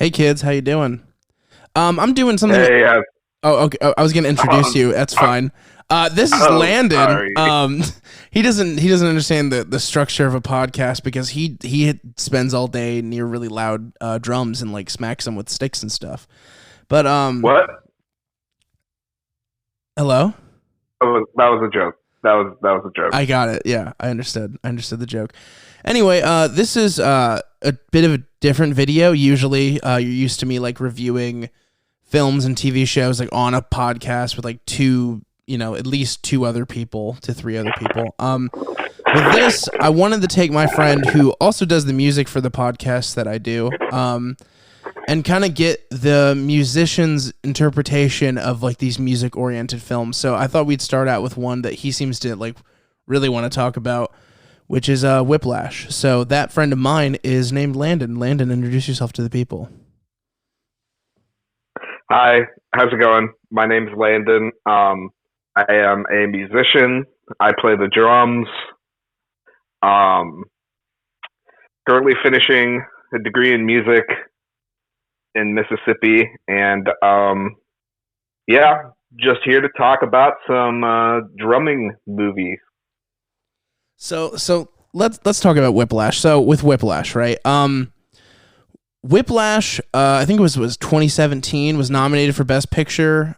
Hey kids, how you doing? I'm doing something. Hey, Oh, okay. I was gonna introduce you. That's fine. This is Landon. sorry. He doesn't understand the structure of a podcast because he spends all day near really loud drums and like smacks them with sticks and stuff. But What? hello. That was a joke. That was a joke. I got it. Yeah, I understood. I understood the joke. Anyway, this is a bit of a different video. Usually, you're used to me like reviewing films and TV shows like on a podcast with like at least two other people to three other people. With this, I wanted to take my friend who also does the music for the podcast that I do, and kind of get the musician's interpretation of like these music oriented films. So I thought we'd start out with one that he seems to like really want to talk about, which is Whiplash. So that friend of mine is named Landon. Landon, introduce yourself to the people. Hi, how's it going? My name's Landon. I am a musician. I play the drums. Currently finishing a degree in music in Mississippi, and just here to talk about some drumming movies. So let's talk about Whiplash. So with Whiplash, right? Whiplash, I think it was 2017, was nominated for Best Picture.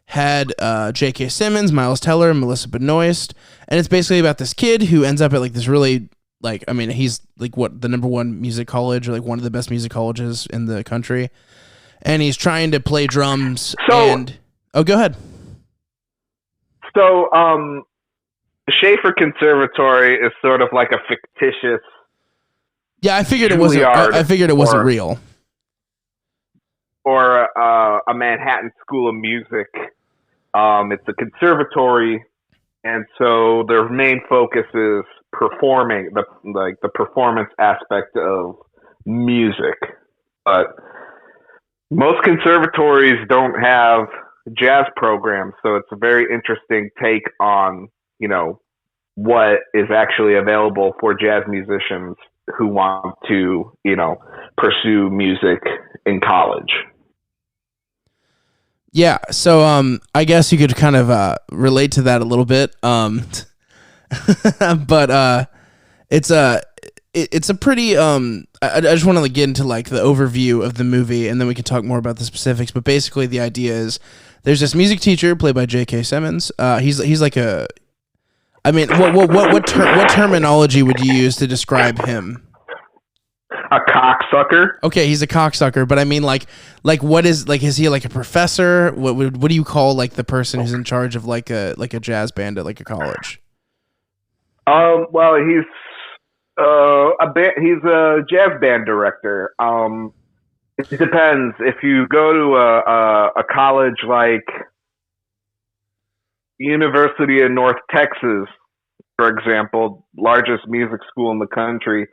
Had J.K. Simmons, Miles Teller, and Melissa Benoist, and it's basically about this kid who ends up at like this really he's like the number one music college or like one of the best music colleges in the country, and he's trying to play drums. Go ahead. So, the Schaefer Conservatory is sort of like a fictitious. Yeah, I figured it wasn't. I figured it wasn't real. Or a Manhattan School of Music. It's a conservatory, and so their main focus is performing, the performance aspect of music. But most conservatories don't have jazz programs, so it's a very interesting take on, what is actually available for jazz musicians who want to, pursue music in college. Yeah, so I guess you could kind of relate to that a little bit, but it's a pretty I just want to get into like the overview of the movie, and then we can talk more about the specifics. But basically, the idea is there's this music teacher played by J.K. Simmons. He's like what terminology would you use to describe him? A cocksucker. Okay, he's a cocksucker, but I mean, like, what is he like a professor? What do you call like the person who's in charge of like a jazz band at like a college? Well, he's he's a jazz band director. It depends. If you go to a college like University of North Texas, for example, largest music school in the country,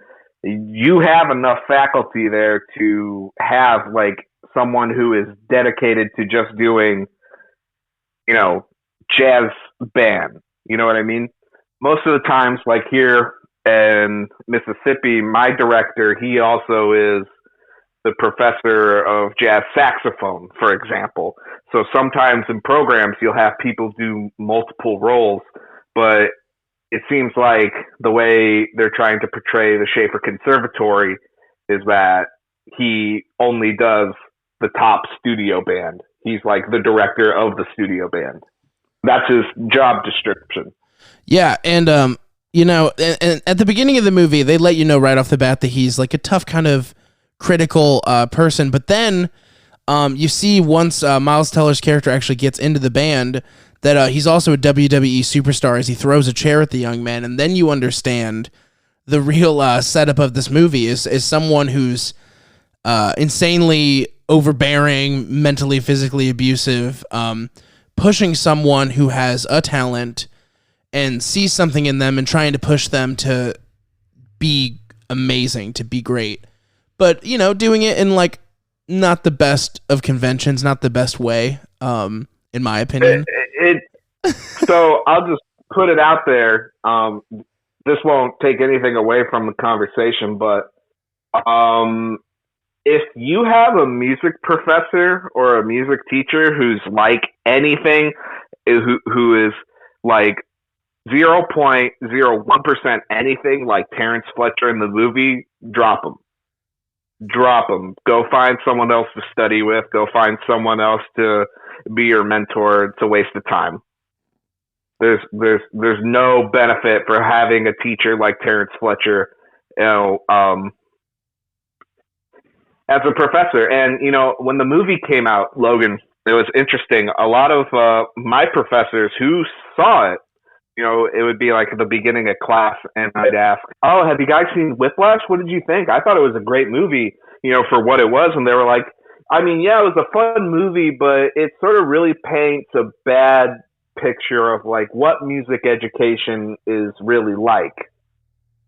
you have enough faculty there to have like someone who is dedicated to just doing, jazz band. You know what I mean? Most of the times, like here in Mississippi, my director, he also is the professor of jazz saxophone, for example. So sometimes in programs, you'll have people do multiple roles, but it seems like the way they're trying to portray the Schaefer Conservatory is that he only does the top studio band. He's like the director of the studio band. That's his job description. Yeah, and and at the beginning of the movie, they let you know right off the bat that he's like a tough kind of critical person. But then you see once Miles Teller's character actually gets into the band that he's also a WWE superstar as he throws a chair at the young man, and then you understand the real setup of this movie is someone who's insanely overbearing, mentally, physically abusive, pushing someone who has a talent and sees something in them and trying to push them to be amazing, to be great. But, doing it in like not the best of conventions, not the best way, in my opinion. So I'll just put it out there. This won't take anything away from the conversation, but if you have a music professor or a music teacher who's like anything, who is like 0.01% anything like Terrence Fletcher in the movie, drop them. Drop them. Go find someone else to study with. Go find someone else to be your mentor. It's a waste of time. There's no benefit for having a teacher like Terrence Fletcher, as a professor. And, when the movie came out, Logan, it was interesting. A lot of my professors who saw it, it would be like at the beginning of class, and I'd ask, "Oh, have you guys seen Whiplash? What did you think?" I thought it was a great movie, for what it was. And they were like, I mean, yeah, it was a fun movie, but it sort of really paints a bad picture of like what music education is really like.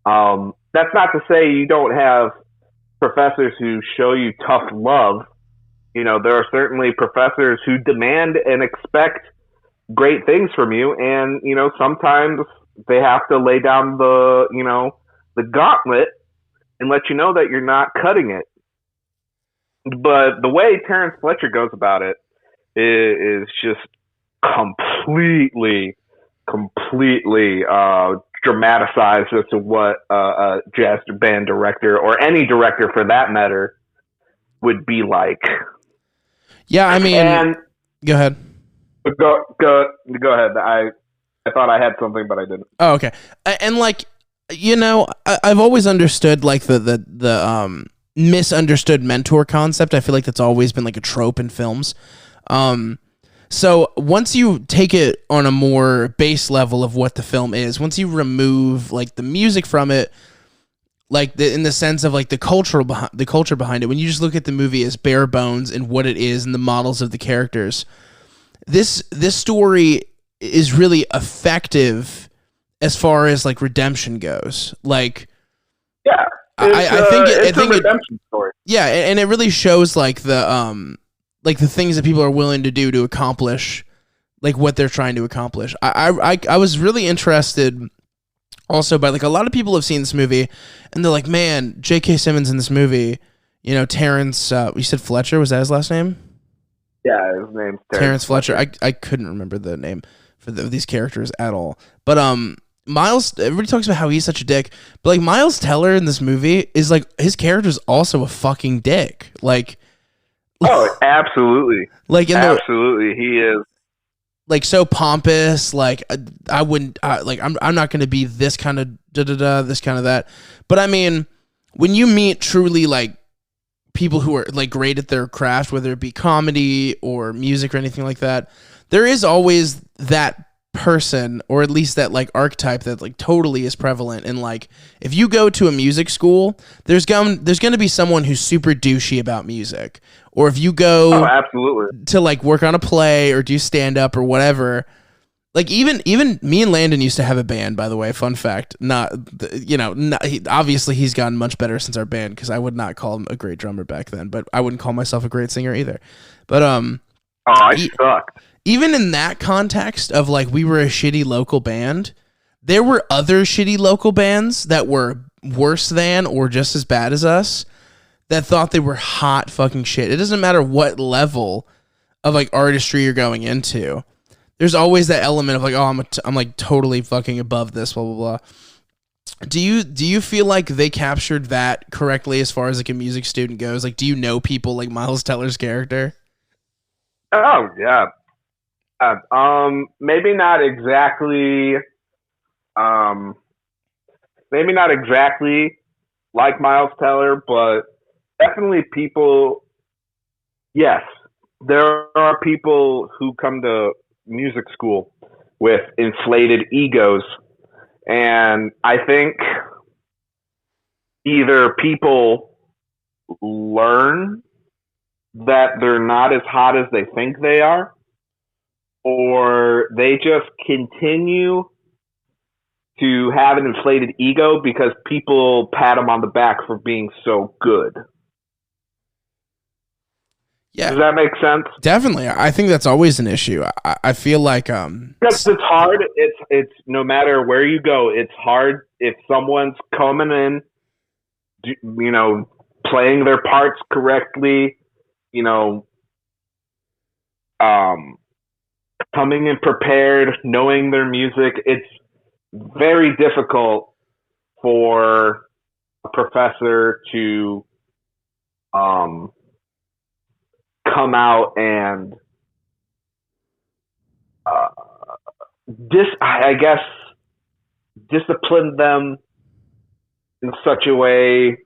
That's not to say you don't have professors who show you tough love. There are certainly professors who demand and expect great things from you, and sometimes they have to lay down the gauntlet and let you know that you're not cutting it. But the way Terrence Fletcher goes about it is just completely dramatized as to what a jazz band director, or any director for that matter, would be like. Yeah, I mean, and go ahead. Go ahead. I thought I had something, but I didn't. Oh, okay. And like, I've always understood like the misunderstood mentor concept. I feel like that's always been like a trope in films. So once you take it on a more base level of what the film is, once you remove like the music from it, like in the sense of like the culture behind it, when you just look at the movie as bare bones and what it is and the models of the characters, this story is really effective as far as like redemption goes. Like, yeah, I think it's a redemption story. Yeah, and it really shows like the things that people are willing to do to accomplish like what they're trying to accomplish. I was really interested also by like a lot of people have seen this movie and they're like, man, J.K. Simmons in this movie, Terrence, you said Fletcher, was that his last name? Yeah, his name's Terrence Fletcher. I couldn't remember the name for these characters at all. But Miles, everybody talks about how he's such a dick, but like Miles Teller in this movie is like, his character's also a fucking dick. Like, oh, absolutely. Like absolutely, he is. Like so pompous. Like I wouldn't. I'm not going to be this kind of this kind of that. But I mean, when you meet truly like people who are like great at their craft, whether it be comedy or music or anything like that, there is always that person, or at least that like archetype that like totally is prevalent. And like if you go to a music school, there's going to be someone who's super douchey about music. Or if you go absolutely to like work on a play or do stand up or whatever, like even me and Landon used to have a band, by the way, fun fact. Obviously he's gotten much better since our band, because I would not call him a great drummer back then, but I wouldn't call myself a great singer either. But I sucked. Even in that context of like we were a shitty local band, there were other shitty local bands that were worse than or just as bad as us that thought they were hot fucking shit. It doesn't matter what level of like artistry you're going into. There's always that element of like, oh, I'm like totally fucking above this, blah blah blah. Do you feel like they captured that correctly as far as like a music student goes? Like, do you know people like Miles Teller's character? Oh yeah. Maybe not exactly. Maybe not exactly like Miles Teller, but definitely people. Yes, there are people who come to music school with inflated egos, and I think either people learn that they're not as hot as they think they are, or they just continue to have an inflated ego because people pat them on the back for being so good. Yeah. Does that make sense? Definitely. I think that's always an issue. I feel like because it's hard. It's no matter where you go, it's hard if someone's coming in, playing their parts correctly, you know, coming in prepared, knowing their music. It's very difficult for a professor to come out and I guess discipline them in such a way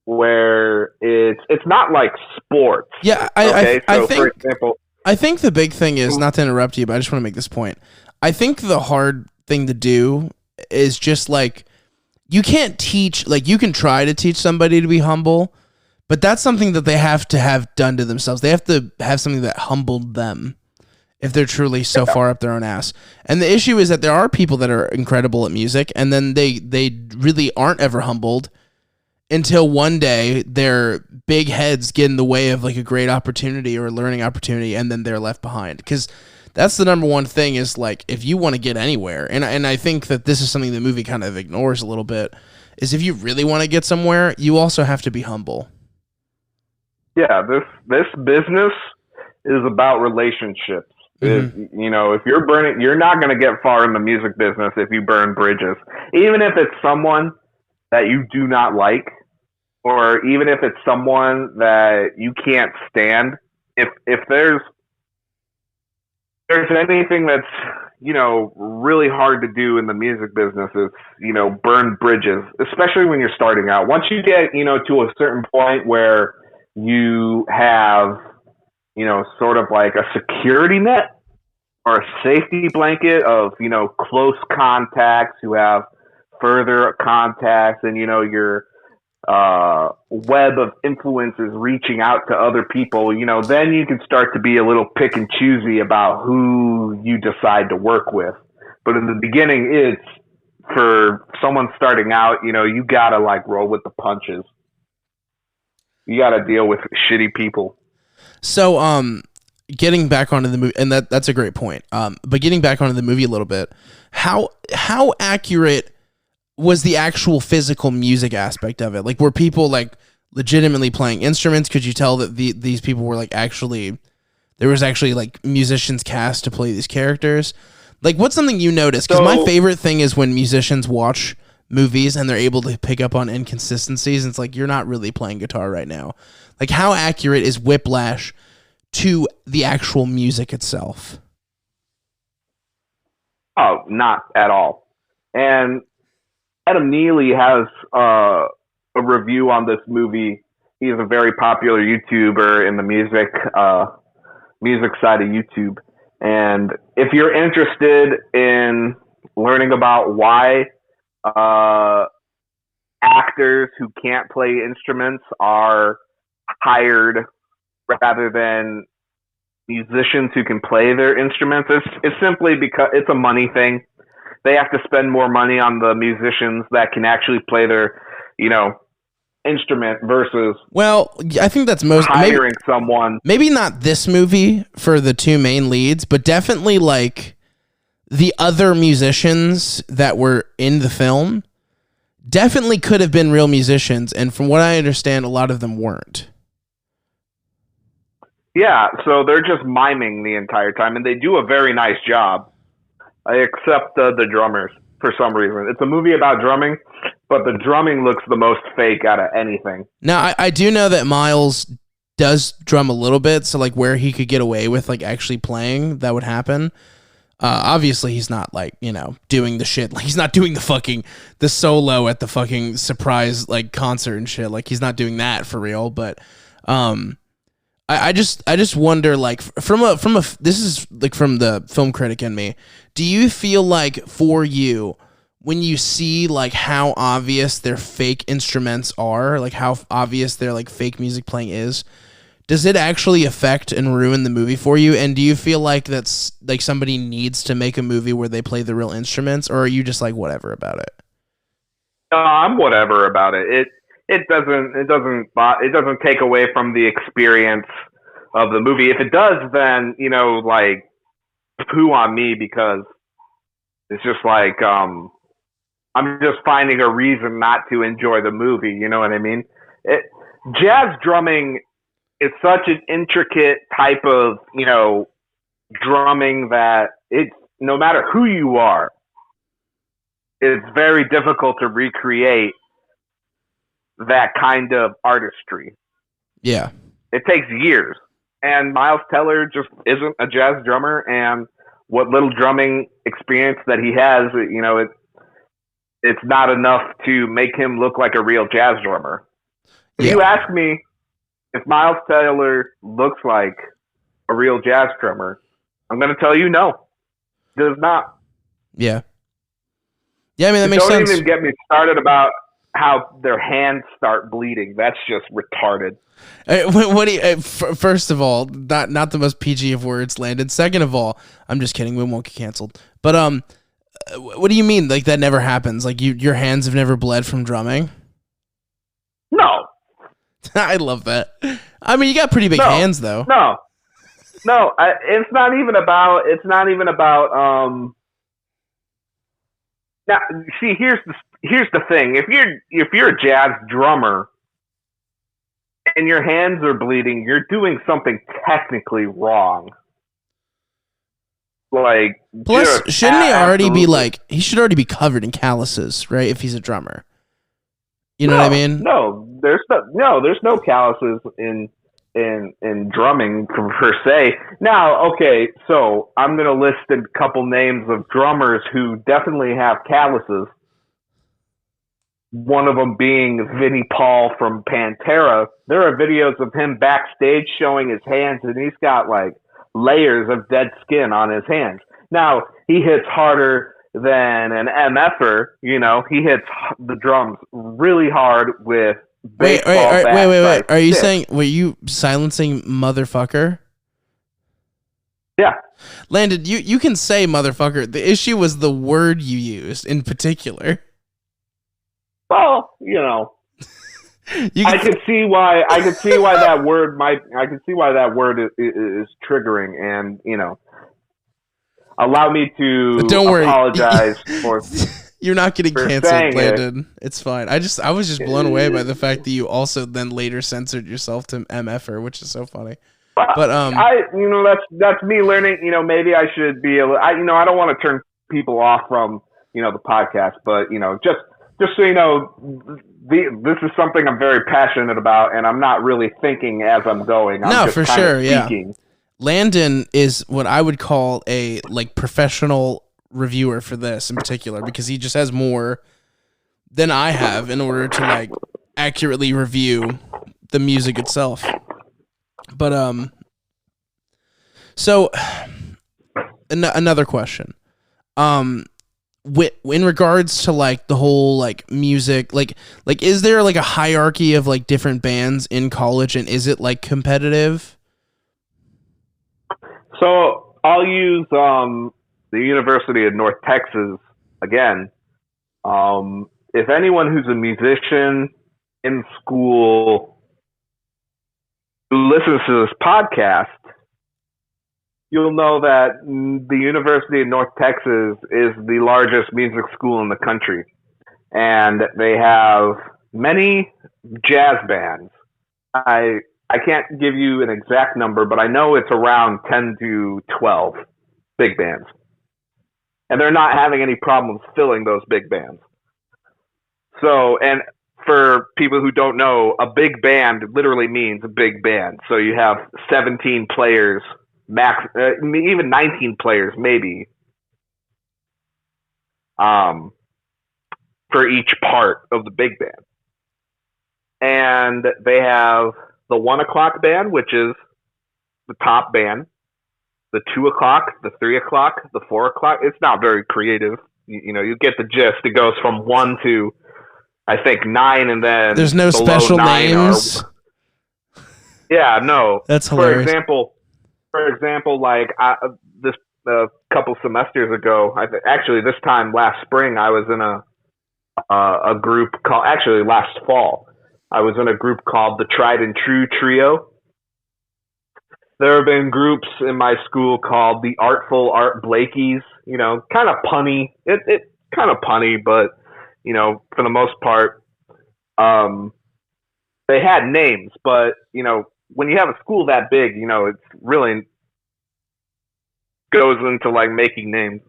where it's not like sports. Yeah, I think, for example, I think the big thing is, not to interrupt you, but I just want to make this point. I think the hard thing to do is just like, you can't teach, like, you can try to teach somebody to be humble, but that's something that they have to have done to themselves. They have to have something that humbled them if they're truly so far up their own ass. And the issue is that there are people that are incredible at music, and then they really aren't ever humbled until one day their big heads get in the way of like a great opportunity or a learning opportunity, and then they're left behind. Because that's the number one thing is, like, if you want to get anywhere, and I think that this is something the movie kind of ignores a little bit, is if you really want to get somewhere, you also have to be humble. Yeah, this business is about relationships. Mm-hmm. If you're burning, you're not going to get far in the music business if you burn bridges. Even if it's someone that you do not like, or even if it's someone that you can't stand, if there's anything that's, really hard to do in the music business, it's, burn bridges, especially when you're starting out. Once you get, to a certain point where you have, sort of like a security net or a safety blanket of, close contacts who have further contacts, and, your web of influences reaching out to other people, then you can start to be a little pick and choosy about who you decide to work with. But in the beginning, it's for someone starting out, you gotta like roll with the punches. You gotta deal with shitty people. So, getting back onto the movie, and that's a great point. But getting back onto the movie a little bit, how accurate was the actual physical music aspect of it? Like, were people like legitimately playing instruments? Could you tell that these people were like there was actually like musicians cast to play these characters? Like, what's something you noticed? Because my favorite thing is when musicians watch movies and they're able to pick up on inconsistencies. And it's like, you're not really playing guitar right now. Like, how accurate is Whiplash to the actual music itself? Oh, not at all. And Adam Neely has a review on this movie. He's a very popular YouTuber in the music side of YouTube. And if you're interested in learning about why actors who can't play instruments are hired rather than musicians who can play their instruments, it's simply because it's a money thing. They have to spend more money on the musicians that can actually play their, instrument versus I think that's most hiring someone. Maybe not this movie for the two main leads, but definitely like the other musicians that were in the film definitely could have been real musicians, and from what I understand, a lot of them weren't. Yeah, so they're just miming the entire time, and they do a very nice job. Except the drummers, for some reason. It's a movie about drumming, but the drumming looks the most fake out of anything. Now, I do know that Miles does drum a little bit, so like where he could get away with like actually playing, that would happen. Obviously, he's not like, doing the shit. Like, he's not doing the solo at the fucking surprise like concert and shit. Like, he's not doing that for real. But I just wonder, like, from this is like from the film critic in me. Do you feel like for you, when you see like how obvious their fake instruments are, like how obvious their like fake music playing is, does it actually affect and ruin the movie for you? And do you feel like that's like somebody needs to make a movie where they play the real instruments, or are you just like whatever about it? I'm whatever about it. It doesn't take away from the experience of the movie. If it does, then like poo on me, because it's just like I'm just finding a reason not to enjoy the movie. You know what I mean? jazz drumming is such an intricate type of, drumming that it's no matter who you are, it's very difficult to recreate that kind of artistry. Yeah. It takes years. And Miles Teller just isn't a jazz drummer, and what little drumming experience that he has, it's not enough to make him look like a real jazz drummer. If you ask me if Miles Teller looks like a real jazz drummer, I'm going to tell you no. He does not. Yeah. Yeah, I mean, that makes sense. Don't even get me started about how their hands start bleeding. That's just retarded. What do you, first of all, not the most PG of words landed. Second of all, I'm just kidding. We won't get canceled. But what do you mean? Like that never happens? Like your hands have never bled from drumming? No. I love that. I mean, you got pretty big hands, though. No. It's not even about. Now, see, here's the thing. If you're a jazz drummer and your hands are bleeding, you're doing something technically wrong. Like, plus, shouldn't he already be like? He should already be covered in calluses, right? If he's a drummer, you know what I mean? No, there's no calluses in drumming per se. Now, okay, so I'm gonna list a couple names of drummers who definitely have calluses. One of them being Vinnie Paul from Pantera. There are videos of him backstage showing his hands, and he's got like layers of dead skin on his hands. Now, he hits harder than an MFer, he hits the drums really hard with baseball bats. Wait. Are you saying, were you silencing motherfucker? Yeah. Landon, you can say motherfucker. The issue was the word you used in particular. Well, I could see why that word is triggering, and allow me to apologize for. You're not getting canceled, Landon. It's fine. I was just blown away by the fact that you also then later censored yourself to MFer, which is so funny. But that's me learning. Maybe I should be I don't want to turn people off from the podcast, but just so you know, this is something I'm very passionate about, and I'm not really thinking as I'm going. I'm just for sure, speaking. Yeah. Landon is what I would call a professional reviewer for this in particular, because he just has more than I have in order to accurately review the music itself. But so another question. In regards to the whole music, is there a hierarchy of different bands in college, and is it competitive? So I'll use the University of North Texas again. If anyone who's a musician in school who listens to this podcast, you'll know that the University of North Texas is the largest music school in the country. And they have many jazz bands. I can't give you an exact number, but I know it's around 10 to 12 big bands. And they're not having any problems filling those big bands. So, and for people who don't know, a big band literally means a big band. So you have 17 players, max, even 19 players maybe, for each part of the big band. And they have the 1 o'clock band, which is the top band, the 2 o'clock, the 3 o'clock, the 4 o'clock. It's not very creative. You get the gist. It goes from 1 to, I think, 9, and then there's no special names. Yeah, no. That's hilarious. For example, this a couple semesters ago, actually this time last spring, I was in a group called, actually last fall, I was in a group called the Tried and True Trio. There have been groups in my school called the Artful Art Blakeys, kind of punny. It's kind of punny, but, for the most part, they had names, but when you have a school that big, it's really goes into like making names.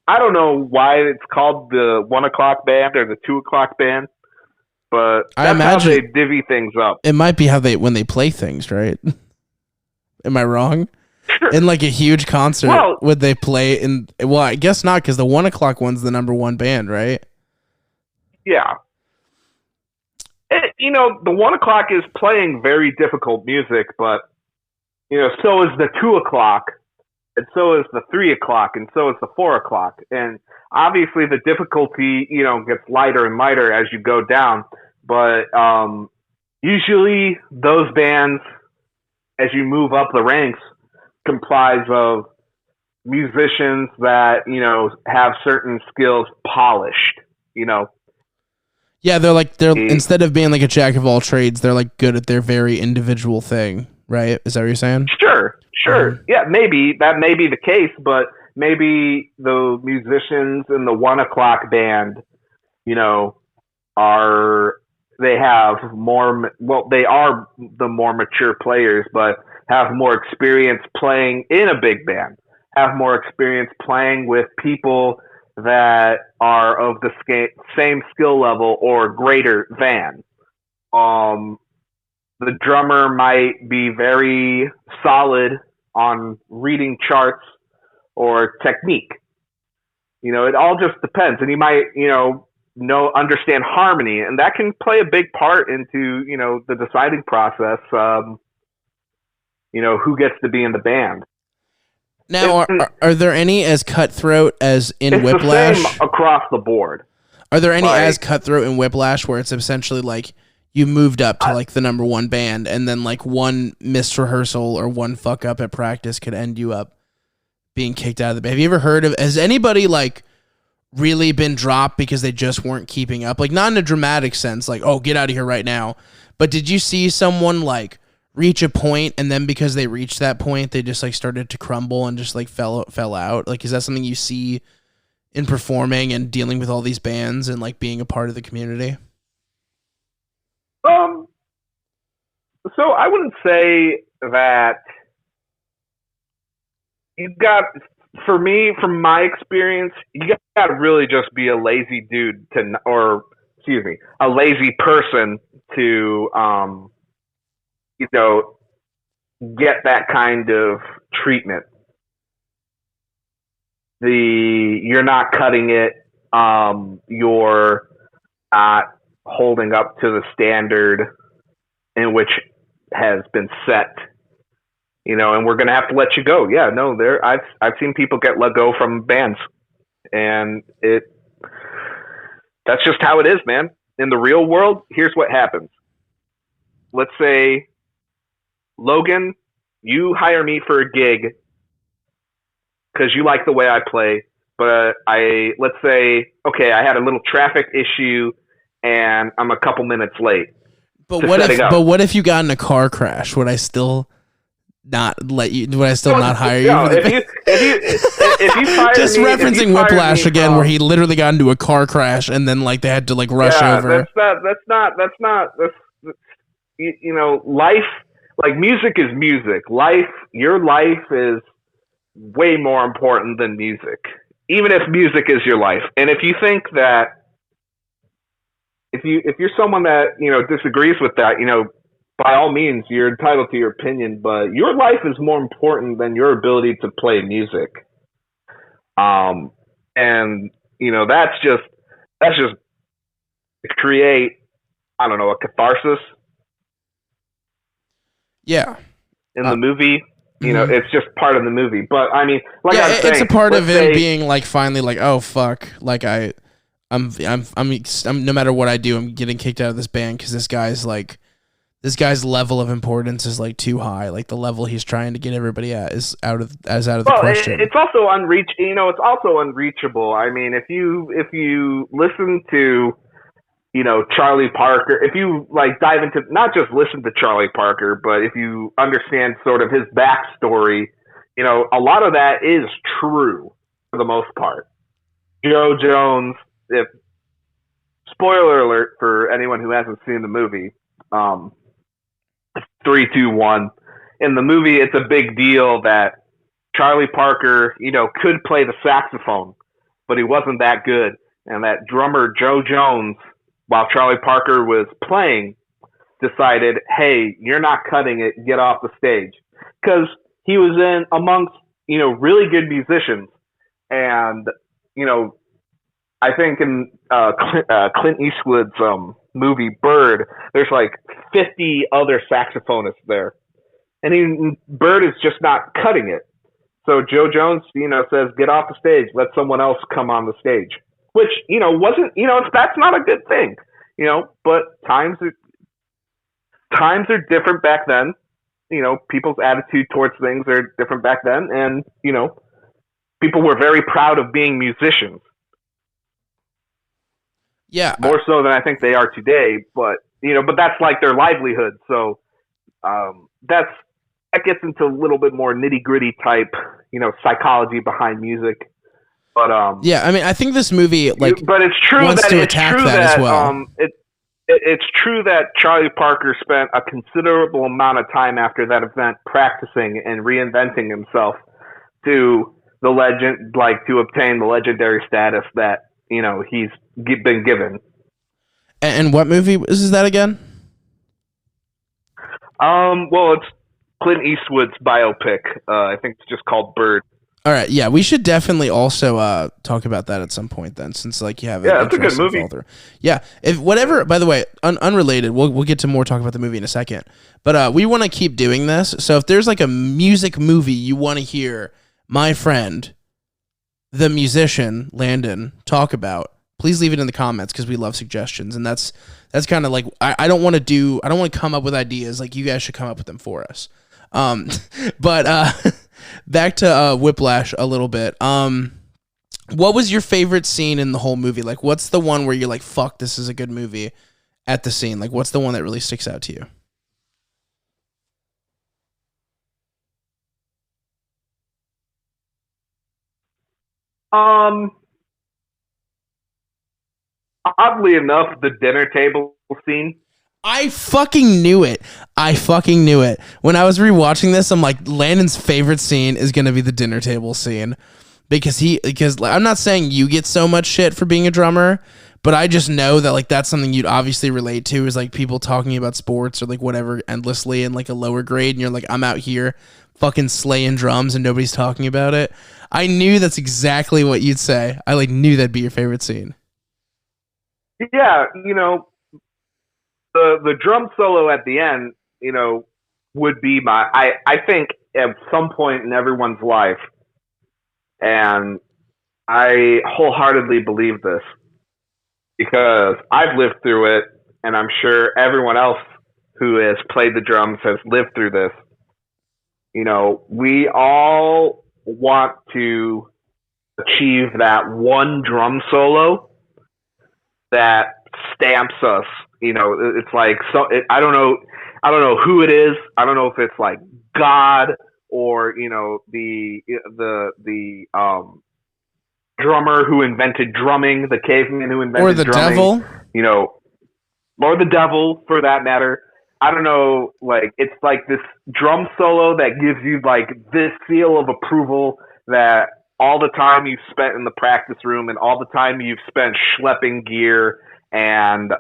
I don't know why it's called the 1 o'clock band or the 2 o'clock band, but that's how they divvy things up. It might be how when they play things, right? Am I wrong? Sure. In like a huge concert, would they play in? Well, I guess not, because the 1 o'clock one's the number one band, right? Yeah. The 1 o'clock is playing very difficult music, but so is the 2 o'clock. And so is the 3 o'clock, and so is the 4 o'clock. And obviously the difficulty, gets lighter and lighter as you go down. But usually those bands, as you move up the ranks, comprise of musicians that, have certain skills polished, Yeah, they're instead of being like a jack of all trades, they're like good at their very individual thing, right? Is that what you're saying? Sure. Yeah, maybe that may be the case, but maybe the musicians in the 1 o'clock band, they are the more mature players, but have more experience playing in a big band, have more experience playing with people that are of the same skill level or greater than. The drummer might be very solid on reading charts or technique. It all just depends. And he might, understand harmony, and that can play a big part into, the deciding process, who gets to be in the band. Now, are there any as cutthroat as in Whiplash? It's the same across the board. Are there any as cutthroat in Whiplash where it's essentially like you moved up to like the number one band, and then like one missed rehearsal or one fuck up at practice could end you up being kicked out of the band? Have you ever heard of, has anybody like really been dropped because they just weren't keeping up? Like not in a dramatic sense, like, oh, get out of here right now. But did you see someone like reach a point and then because they reached that point, they just like started to crumble and just like fell out? Like, is that something you see in performing and dealing with all these bands and like being a part of the community? So I wouldn't say that you've got, for me, from my experience, you got to really just be a lazy dude a lazy person to, get that kind of treatment. You're not cutting it, you're not holding up to the standard in which has been set, and we're going to have to let you go. Yeah, no, I've seen people get let go from bands, and that's just how it is, man. In the real world, here's what happens. Let's say, Logan, you hire me for a gig because you like the way I play, but let's say, okay, I had a little traffic issue and I'm a couple minutes late. But what if you got in a car crash? Would I still not let you? Would I still not hire you? No, if you fire just me, referencing Whiplash again, where he literally got into a car crash and then like they had to like rush over. That's not. Life, like music is music. Your life is way more important than music, even if music is your life. And if you think that, if you're someone that disagrees with that, by all means, you're entitled to your opinion, but your life is more important than your ability to play music. And that's just create, I don't know, a catharsis. Yeah. In the movie, it's just part of the movie. But I mean, like I was saying, it's a part of him being like finally like, oh fuck, like I'm no matter what I do, I'm getting kicked out of this band because this guy's level of importance is like too high. Like the level he's trying to get everybody at is out of the question. It's also It's also unreachable. I mean, if you listen to, Charlie Parker, if you like dive into, not just listen to Charlie Parker, but if you understand sort of his backstory, a lot of that is true for the most part. Joe Jones, spoiler alert for anyone who hasn't seen the movie, Um, 3, 2, 1. In the movie, it's a big deal that Charlie Parker, could play the saxophone, but he wasn't that good. And that drummer Joe Jones, while Charlie Parker was playing, decided, hey, you're not cutting it, get off the stage. Because he was in amongst, really good musicians. And, I think in Clint Eastwood's movie Bird, there's like 50 other saxophonists there. And Bird is just not cutting it. So Joe Jones, says, get off the stage, let someone else come on the stage. Which, wasn't, that's not a good thing. But times are different back then. People's attitude towards things are different back then. And, people were very proud of being musicians. Yeah. More so than I think they are today. But that's like their livelihood. So that gets into a little bit more nitty gritty type, psychology behind music. But yeah, I mean, I think this movie but it's true wants that to attack that as well. It's true that Charlie Parker spent a considerable amount of time after that event practicing and reinventing himself to the legend, to obtain the legendary status that he's been given. And what movie is that again? Well, it's Clint Eastwood's biopic. I think it's just called Bird. All right, yeah, we should definitely also talk about that at some point then, since you have it's a good movie. Yeah, if whatever. By the way, unrelated, we'll get to more talk about the movie in a second. But we want to keep doing this. So if there's a music movie you want to hear my friend, the musician Landon, talk about, please leave it in the comments because we love suggestions, and that's kind of I don't want to come up with ideas. You guys should come up with them for us. But back to Whiplash a little bit. What was your favorite scene in the whole movie? What's the one where you're like, fuck, this is a good movie at the scene? What's the one that really sticks out to you? Oddly enough, the dinner table scene. I fucking knew it. When I was rewatching this, I'm like, Landon's favorite scene is going to be the dinner table scene because I'm not saying you get so much shit for being a drummer, but I just know that that's something you'd obviously relate to is people talking about sports or whatever endlessly in a lower grade. And you're like, I'm out here fucking slaying drums and nobody's talking about it. I knew that's exactly what you'd say. I knew that'd be your favorite scene. Yeah. The drum solo at the end, would be I think at some point in everyone's life, and I wholeheartedly believe this because I've lived through it, and I'm sure everyone else who has played the drums has lived through this. We all want to achieve that one drum solo that stamps us. It's I don't know who it is. I don't know if it's God or the drummer who invented drumming, the caveman who invented or the drumming, devil, or the devil for that matter. I don't know. It's this drum solo that gives you this seal of approval that all the time you've spent in the practice room and all the time you've spent schlepping gear and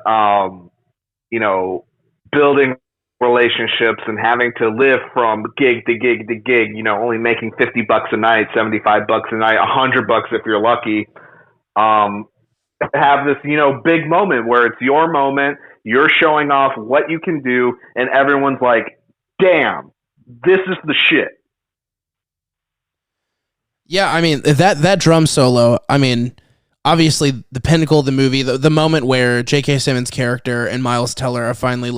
building relationships and having to live from gig to gig to gig, only making $50 a night, $75 a night, $100 if you're lucky. Have this, big moment where it's your moment, you're showing off what you can do, and everyone's like, damn, this is the shit. Yeah, I mean, that drum solo, I mean, obviously the pinnacle of the movie, the moment where J.K. Simmons' character and Miles Teller are finally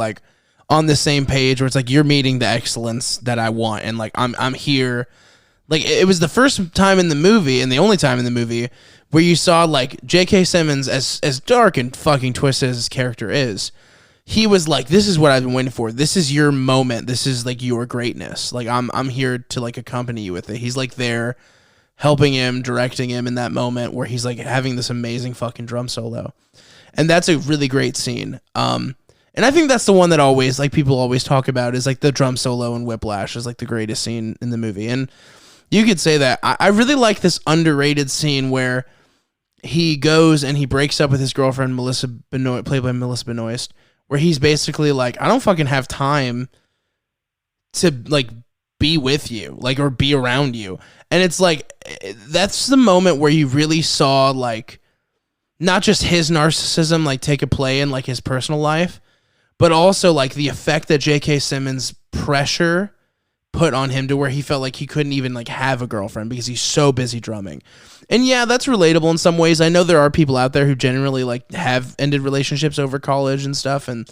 on the same page, where it's you're meeting the excellence that I want, and I'm here. It was the first time in the movie and the only time in the movie where you saw J.K. Simmons, as dark and fucking twisted as his character is, he was this is what I've been waiting for. This is your moment. This is your greatness. I'm here to accompany you with it. He's there helping him, directing him in that moment where he's having this amazing fucking drum solo. And that's a really great scene. And I think that's the one that always, like, people always talk about is, like, the drum solo in Whiplash is, like, the greatest scene in the movie. And you could say that. I really like this underrated scene where he goes and he breaks up with his girlfriend, Melissa Benoist, played by Melissa Benoist, where he's basically like, I don't fucking have time to, like, be with you, like, or be around you. And it's like, that's the moment where you really saw, like, not just his narcissism, like, take a play in, like, his personal life, but also, like, the effect that J.K. Simmons' pressure put on him to where he felt like he couldn't even, like, have a girlfriend because he's so busy drumming. And yeah, that's relatable in some ways. I know there are people out there who generally, like, have ended relationships over college and stuff, and,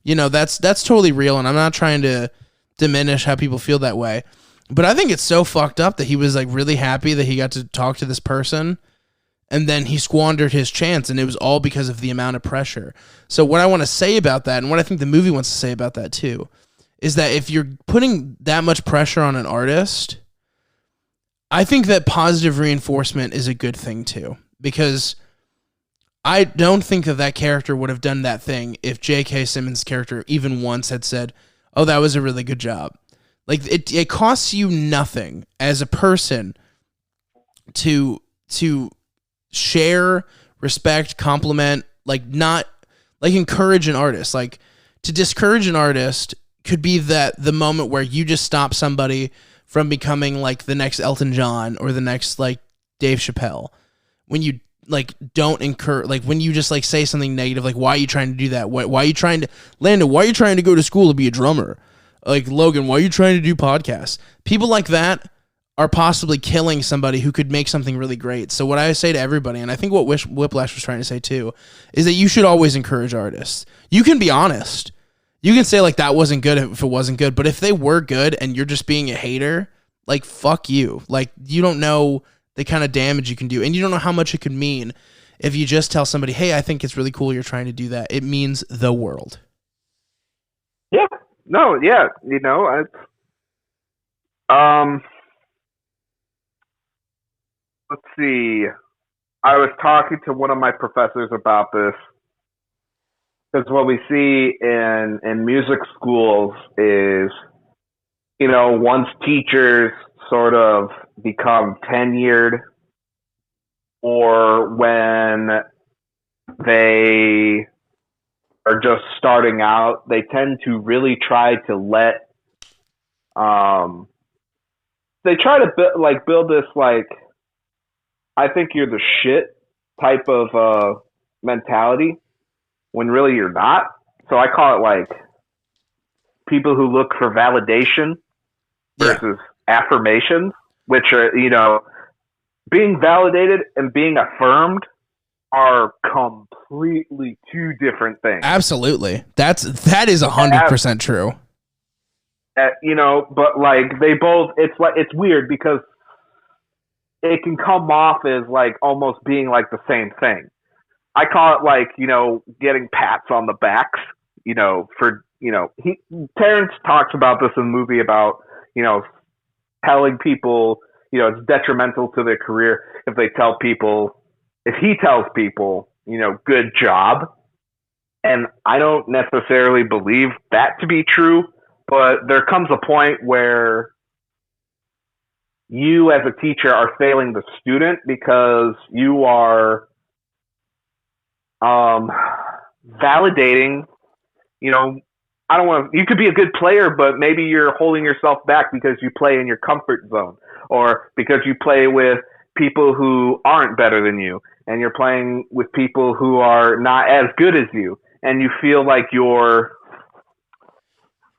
you know, that's totally real, and I'm not trying to diminish how people feel that way. But I think it's so fucked up that he was, like, really happy that he got to talk to this person, and then he squandered his chance, and it was all because of the amount of pressure. So what I want to say about that, and what I think the movie wants to say about that too, is that if you're putting that much pressure on an artist, I think that positive reinforcement is a good thing too, because I don't think that character would have done that thing if J.K. Simmons' character even once had said, oh, that was a really good job. Like, it costs you nothing as a person to share, respect, compliment, like, not, like, encourage an artist. Like, to discourage an artist could be that the moment where you just stop somebody from becoming, like, the next Elton John or the next, like, Dave Chappelle. When you, like, don't like, when you just, like, say something negative, like, why are you trying to do that? Why are you trying to, Landon, why are you trying to go to school to be a drummer? Like, Logan, why are you trying to do podcasts? People like that are possibly killing somebody who could make something really great. So what I say to everybody, and I think what Whiplash was trying to say too, is that you should always encourage artists. You can be honest. You can say, like, that wasn't good if it wasn't good, but if they were good and you're just being a hater, like, fuck you. Like, you don't know the kind of damage you can do, and you don't know how much it could mean if you just tell somebody, hey, I think it's really cool you're trying to do that. It means the world. Yeah. No, yeah. You know, let's see. I was talking to one of my professors about this, because what we see in music schools is, you know, once teachers sort of become tenured, or when they are just starting out, they tend to really try to build this, like, I think you're the shit type of mentality, when really you're not. So I call it, like, people who look for validation versus affirmation, which are, you know, being validated and being affirmed are completely two different things. Absolutely. That is 100% true. You know, but, like, they both, it's weird because it can come off as, like, almost being, like, the same thing. I call it, like, you know, getting pats on the backs, you know, for, you know, Terrence talks about this in the movie about, you know, telling people, you know, it's detrimental to their career if he tells people, you know, good job. And I don't necessarily believe that to be true, but there comes a point where you as a teacher are failing the student because you are validating, you know, you could be a good player, but maybe you're holding yourself back because you play in your comfort zone, or because you play with people who aren't better than you, and you're playing with people who are not as good as you, and you feel like you're...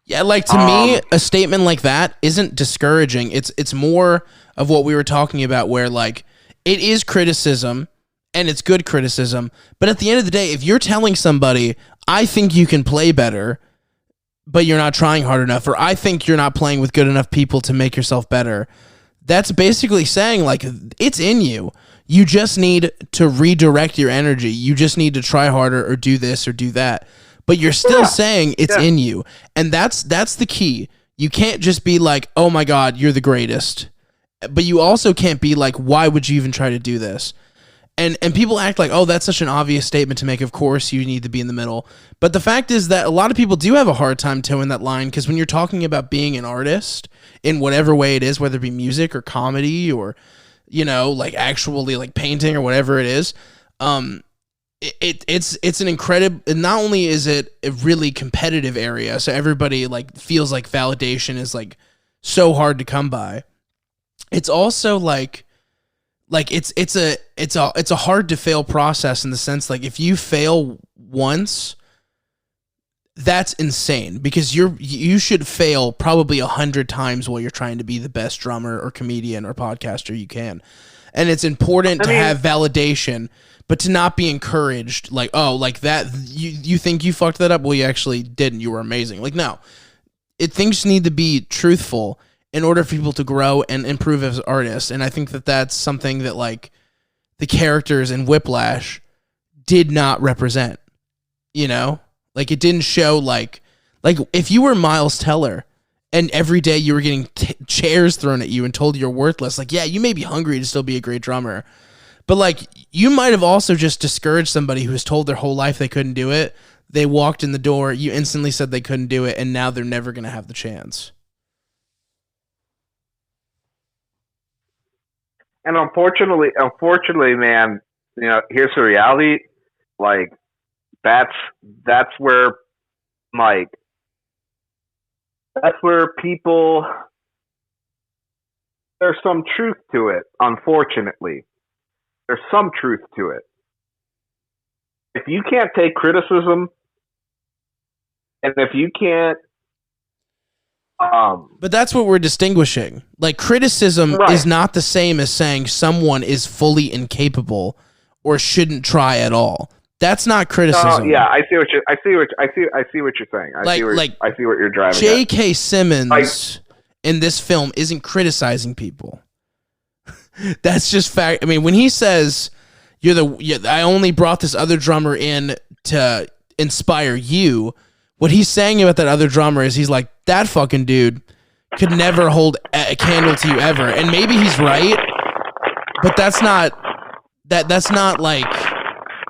Yeah, like, to me, a statement like that isn't discouraging. It's more of what we were talking about, where, like, it is criticism, and it's good criticism, but at the end of the day, if you're telling somebody, I think you can play better, but you're not trying hard enough, or I think you're not playing with good enough people to make yourself better, that's basically saying, like, it's in you. You just need to redirect your energy. You just need to try harder, or do this or do that. But you're still saying it's in you. And that's the key. You can't just be like, oh my God, you're the greatest. But you also can't be like, why would you even try to do this? And people act like, oh, that's such an obvious statement to make. Of course, you need to be in the middle. But the fact is that a lot of people do have a hard time towing that line, because when you're talking about being an artist in whatever way it is, whether it be music or comedy or, like actually like painting or whatever it is, it's an incredible. Not only is it a really competitive area, so everybody like feels like validation is like so hard to come by. It's also like it's a hard to fail process, in the sense like if you fail once, that's insane, because you should fail probably 100 times while you're trying to be the best drummer or comedian or podcaster you can. And it's important to have validation, but to not be encouraged like, oh, like that you think you fucked that up, well, you actually didn't, you were amazing. Like, no, things need to be truthful in order for people to grow and improve as artists. And I think that that's something that like the characters in Whiplash did not represent, like it didn't show like if you were Miles Teller and every day you were getting chairs thrown at you and told you're worthless, like, yeah, you may be hungry to still be a great drummer, but like you might have also just discouraged somebody who was told their whole life they couldn't do it. They walked in the door, you instantly said they couldn't do it, and now they're never going to have the chance. And unfortunately, man, here's the reality. Like, that's where, like, that's where people, there's some truth to it, unfortunately. There's some truth to it. If you can't take criticism, and if you can't, but that's what we're distinguishing. Like, criticism is not the same as saying someone is fully incapable or shouldn't try at all. That's not criticism. Yeah, I see what you're saying. I see what you're driving. J.K. Simmons in this film isn't criticizing people. That's just fact. I mean, when he says I only brought this other drummer in to inspire you, what he's saying about that other drummer is he's like, that fucking dude could never hold a candle to you ever. And maybe he's right, but that's not like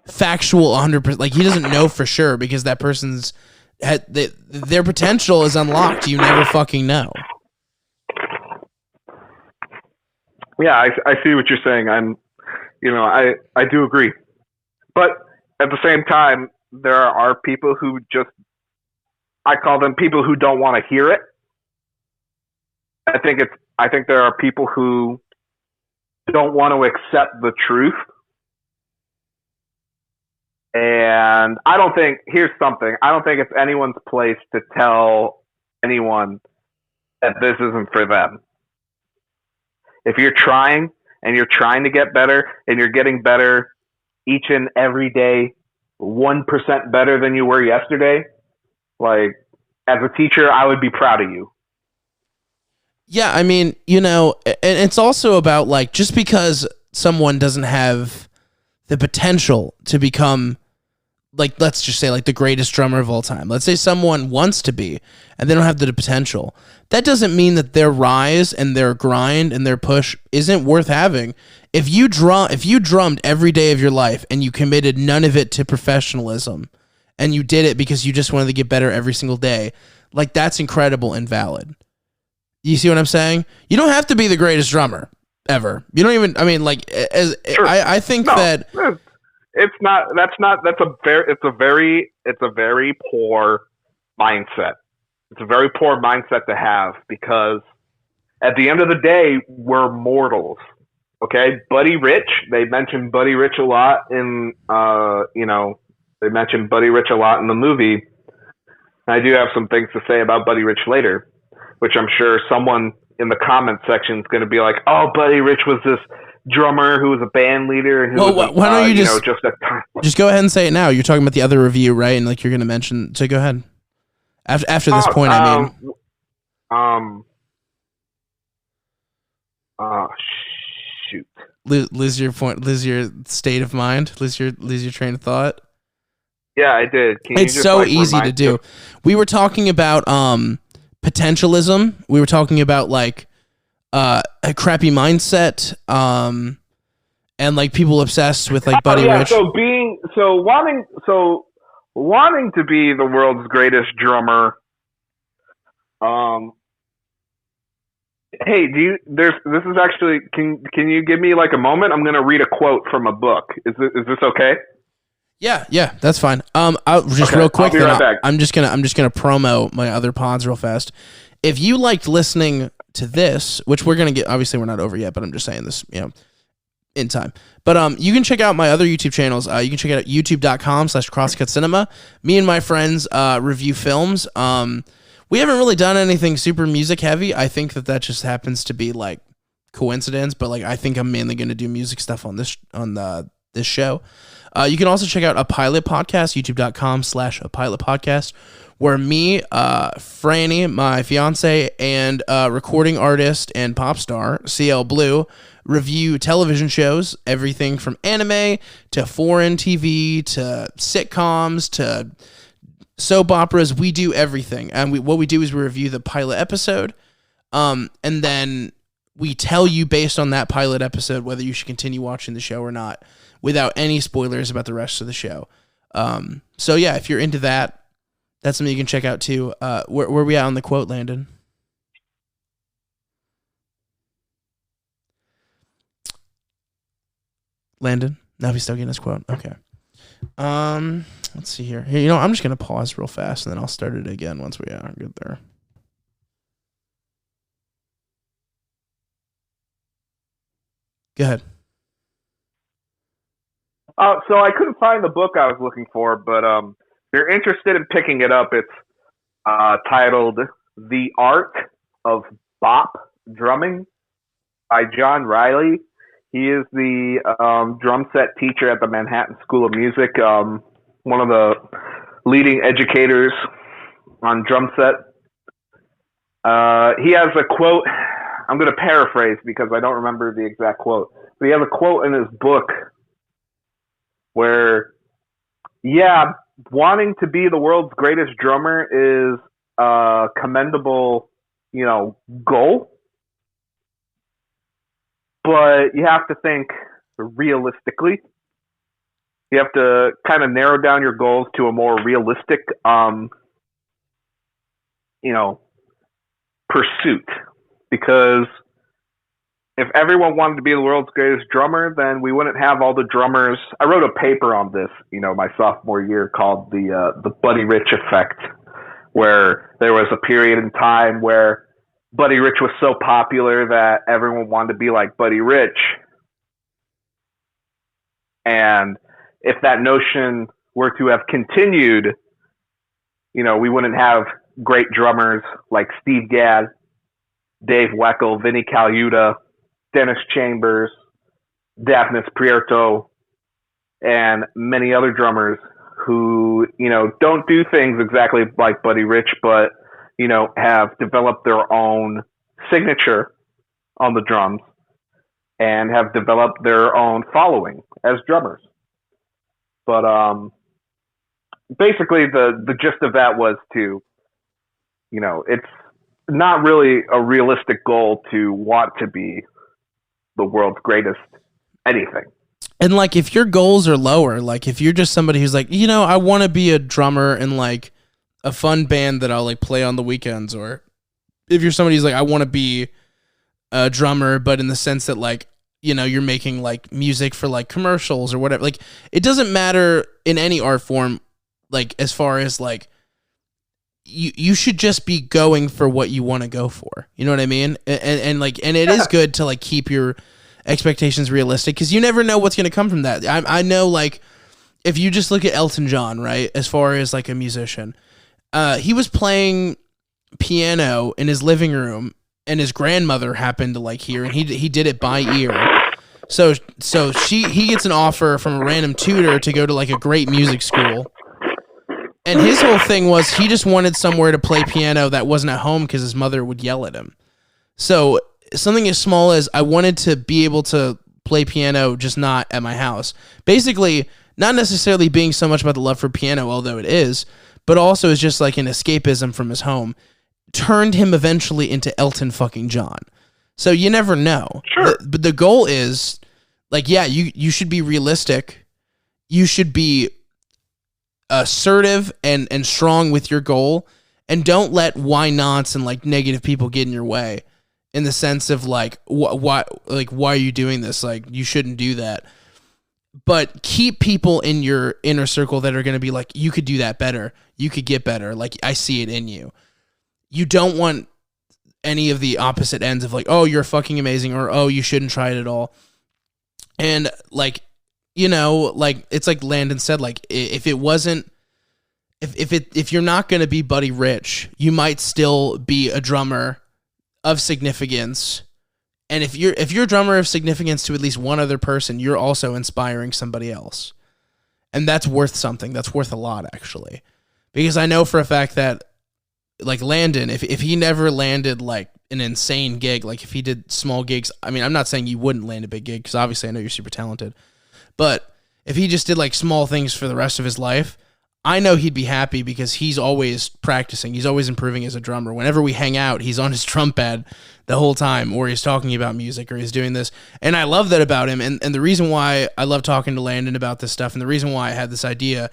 factual 100%. Like, he doesn't know for sure, because that person's their potential is unlocked. You never fucking know. Yeah, I see what you're saying. I do agree. But at the same time, there are people who just, I call them people who don't want to hear it. I think there are people who don't want to accept the truth. And here's something. I don't think it's anyone's place to tell anyone that this isn't for them. If you're trying and you're trying to get better and you're getting better each and every day, 1% better than you were yesterday, like, as a teacher, I would be proud of you. Yeah, I mean, and it's also about, like, just because someone doesn't have the potential to become, like, let's just say, like, the greatest drummer of all time. Let's say someone wants to be, and they don't have the potential. That doesn't mean that their rise and their grind and their push isn't worth having. If you drummed every day of your life and you committed none of it to professionalism, and you did it because you just wanted to get better every single day, like, that's incredible and valid. You see what I'm saying? You don't have to be the greatest drummer ever. You don't even, I mean, like, sure. I think that it's a very poor mindset. It's a very poor mindset to have, because at the end of the day, we're mortals. Okay. Buddy Rich, they mentioned Buddy Rich a lot in, they mentioned Buddy Rich a lot in the movie. I do have some things to say about Buddy Rich later, which I'm sure someone in the comment section is going to be like, "Oh, Buddy Rich was this drummer who was a band leader." And why don't you just go ahead and say it now? You're talking about the other review, right? And like, you're going to mention. So go ahead. After this point, I mean. Oh shoot! Lose your point. Lose your state of mind. Lose your train of thought. Yeah, I did. It's so easy to do. We were talking about potentialism. We were talking about, like, a crappy mindset. and like people obsessed with like Buddy Rich. So wanting to be the world's greatest drummer. Hey, this is actually, can you give me like a moment? I'm going to read a quote from a book. Is this okay? Yeah, that's fine. I'll just real quick. I'll be right back. I'm just gonna promo my other pods real fast. If you liked listening to this, which we're gonna get, obviously we're not over yet, but I'm just saying this, in time. But you can check out my other YouTube channels. You can check it out youtube.com/crosscutcinema. Me and my friends review films. We haven't really done anything super music heavy. I think that just happens to be like coincidence, but like I think I'm mainly gonna do music stuff on this show. You can also check out A Pilot Podcast, youtube.com/A Pilot Podcast, where me, Franny, my fiance, and recording artist and pop star, CL Blue, review television shows, everything from anime to foreign TV to sitcoms to soap operas. We do everything. And what we do is we review the pilot episode, and then we tell you based on that pilot episode whether you should continue watching the show or not, without any spoilers about the rest of the show. So yeah, if you're into that, that's something you can check out too. Where are we at on the quote, Landon? Landon? No, he's still getting his quote. Okay. Let's see here. Here, I'm just gonna pause real fast and then I'll start it again once we are good there. Go ahead. So I couldn't find the book I was looking for, but if you're interested in picking it up, it's titled The Art of Bop Drumming by John Riley. He is the drum set teacher at the Manhattan School of Music, one of the leading educators on drum set. He has a quote. I'm going to paraphrase because I don't remember the exact quote. But he has a quote in his book where, wanting to be the world's greatest drummer is a commendable, goal. But you have to think realistically. You have to kind of narrow down your goals to a more realistic, pursuit. Because if everyone wanted to be the world's greatest drummer, then we wouldn't have all the drummers. I wrote a paper on this, my sophomore year called the Buddy Rich effect, where there was a period in time where Buddy Rich was so popular that everyone wanted to be like Buddy Rich. And if that notion were to have continued, we wouldn't have great drummers like Steve Gadd, Dave Weckl, Vinnie Colaiuta, Dennis Chambers, Daphnis Prieto, and many other drummers who, don't do things exactly like Buddy Rich, but, have developed their own signature on the drums and have developed their own following as drummers. But basically the gist of that was to, it's not really a realistic goal to want to be the world's greatest anything. And like, if your goals are lower, like if you're just somebody who's like, I want to be a drummer in like a fun band that I'll like play on the weekends, or if you're somebody who's like, I want to be a drummer, but in the sense that like, you're making like music for like commercials or whatever, like it doesn't matter in any art form, like as far as like, you should just be going for what you want to go for. You know what I mean? And it is good to like keep your expectations realistic, because you never know what's going to come from that. I know, like, if you just look at Elton John, right, as far as like a musician, he was playing piano in his living room and his grandmother happened to like hear, and he did it by ear. So he gets an offer from a random tutor to go to like a great music school. And his whole thing was he just wanted somewhere to play piano that wasn't at home because his mother would yell at him. So something as small as I wanted to be able to play piano, just not at my house. Basically, not necessarily being so much about the love for piano, although it is, but also is just like an escapism from his home, turned him eventually into Elton fucking John. So you never know. Sure. But the goal is Like, yeah, you should be realistic. You should be assertive and strong with your goal, and don't let why nots and like negative people get in your way, in the sense of like, why are you doing this? Like, you shouldn't do that. But keep people in your inner circle that are going to be like, you could do that better. You could get better. Like, I see it in you. You don't want any of the opposite ends of like, oh, you're fucking amazing, or oh, you shouldn't try it at all. And like, you know, like, it's like Landon said, like, if it wasn't, if you're not going to be Buddy Rich, you might still be a drummer of significance. And if you're a drummer of significance to at least one other person, you're also inspiring somebody else. And that's worth something. That's worth a lot, actually. Because I know for a fact that, like, Landon, if he never landed like an insane gig, like if he did small gigs, I mean, I'm not saying you wouldn't land a big gig, because obviously I know you're super talented, but if he just did like small things for the rest of his life, I know he'd be happy, because he's always practicing. He's always improving as a drummer. Whenever we hang out, he's on his drum pad the whole time, or he's talking about music, or he's doing this. And I love that about him. And the reason why I love talking to Landon about this stuff, and the reason why I had this idea,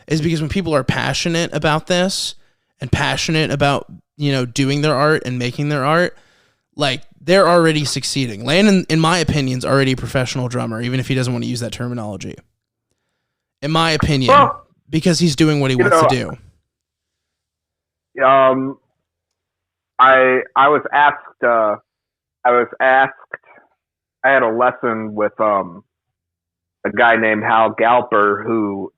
is because when people are passionate about this, and passionate about, you know, doing their art and making their art, like, they're already succeeding. Landon, in my opinion, is already a professional drummer, even if he doesn't want to use that terminology. In my opinion, well, because he's doing what he wants to do. I was asked. I had a lesson with a guy named Hal Galper, who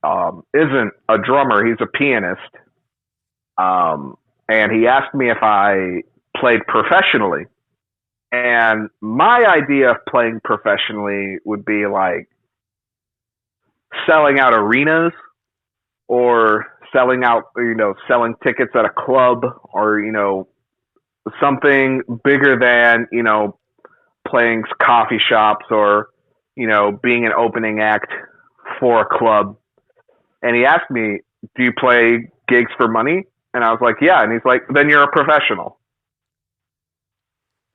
isn't a drummer. He's a pianist. And he asked me if I played professionally. And my idea of playing professionally would be like selling out arenas, or selling tickets at a club, or, you know, something bigger than, you know, playing coffee shops, or, you know, being an opening act for a club. And he asked me, do you play gigs for money? And I was like, yeah. And he's like, then you're a professional.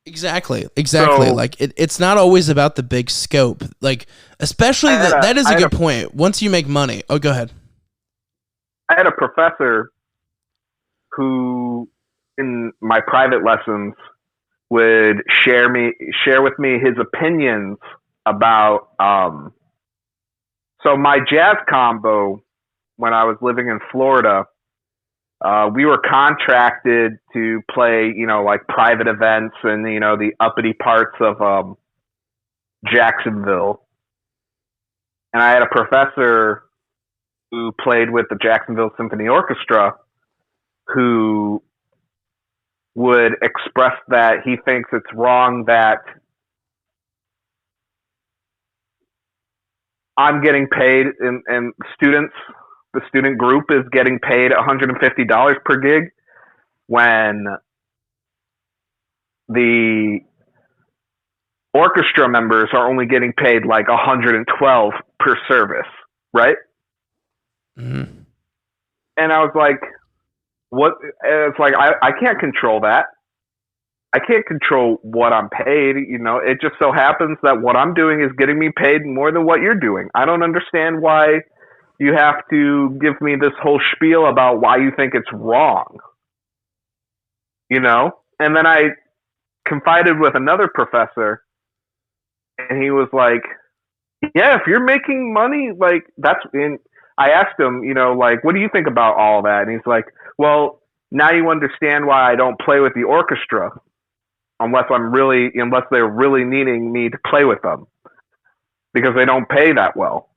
Exactly. So, like, it's not always about the big scope. Like, especially that is a good point. Once you make money. Oh, go ahead. I had a professor who, in my private lessons, would share with me his opinions about, so my jazz combo, when I was living in Florida, we were contracted to play, you know, like private events and, you know, the uppity parts of Jacksonville. And I had a professor who played with the Jacksonville Symphony Orchestra, who would express that he thinks it's wrong that I'm getting paid, and the student group is getting paid $150 per gig, when the orchestra members are only getting paid like $112 per service, right? Mm-hmm. And I was like, what? It's like, I can't control that. I can't control what I'm paid. You know, it just so happens that what I'm doing is getting me paid more than what you're doing. I don't understand why you have to give me this whole spiel about why you think it's wrong. You know? And then I confided with another professor, and he was like, yeah, if you're making money, like, that's in. I asked him, you know, like, what do you think about all that? And he's like, well, now you understand why I don't play with the orchestra unless they're really needing me to play with them, because they don't pay that well.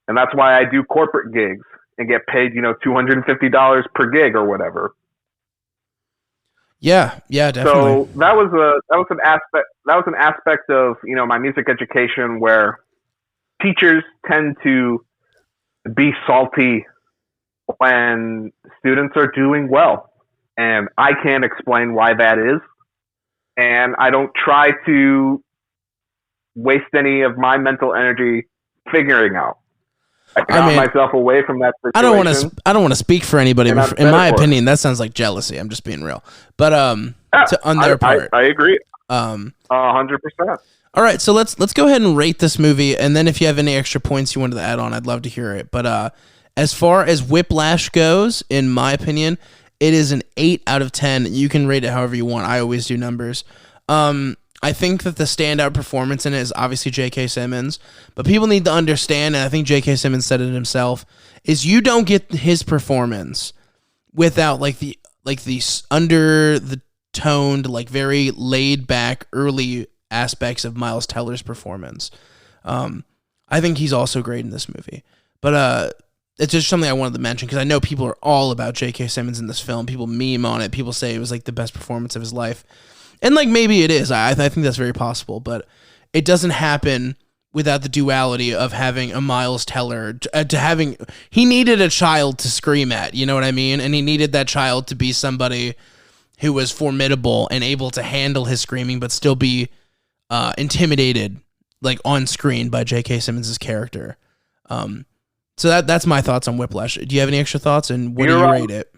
And that's why I do corporate gigs and get paid, you know, $250 per gig or whatever. Yeah, definitely. So that was an aspect of, you know, my music education, where teachers tend to be salty when students are doing well. And I can't explain why that is. And I don't try to waste any of my mental energy figuring out. I got myself away from that situation. I don't want to speak for anybody, but in my opinion, that sounds like jealousy. I'm just being real. But on their part, I agree. 100%. All right, so let's go ahead and rate this movie, and then if you have any extra points you wanted to add on, I'd love to hear it. But as far as Whiplash goes, in my opinion, it is an 8 out of 10. You can rate it however you want. I always do numbers. I think that the standout performance in it is obviously J.K. Simmons, but people need to understand, and I think J.K. Simmons said it himself, is you don't get his performance without the under the toned, like very laid back early aspects of Miles Teller's performance. I think he's also great in this movie, but it's just something I wanted to mention because I know people are all about J.K. Simmons in this film. People meme on it. People say it was like the best performance of his life. And like maybe it is. I think that's very possible, but it doesn't happen without the duality of having a Miles Teller he needed a child to scream at, you know what I mean? And he needed that child to be somebody who was formidable and able to handle his screaming but still be intimidated like on screen by J.K. Simmons' character. So that's my thoughts on Whiplash. Do you have any extra thoughts, and what do you rate it?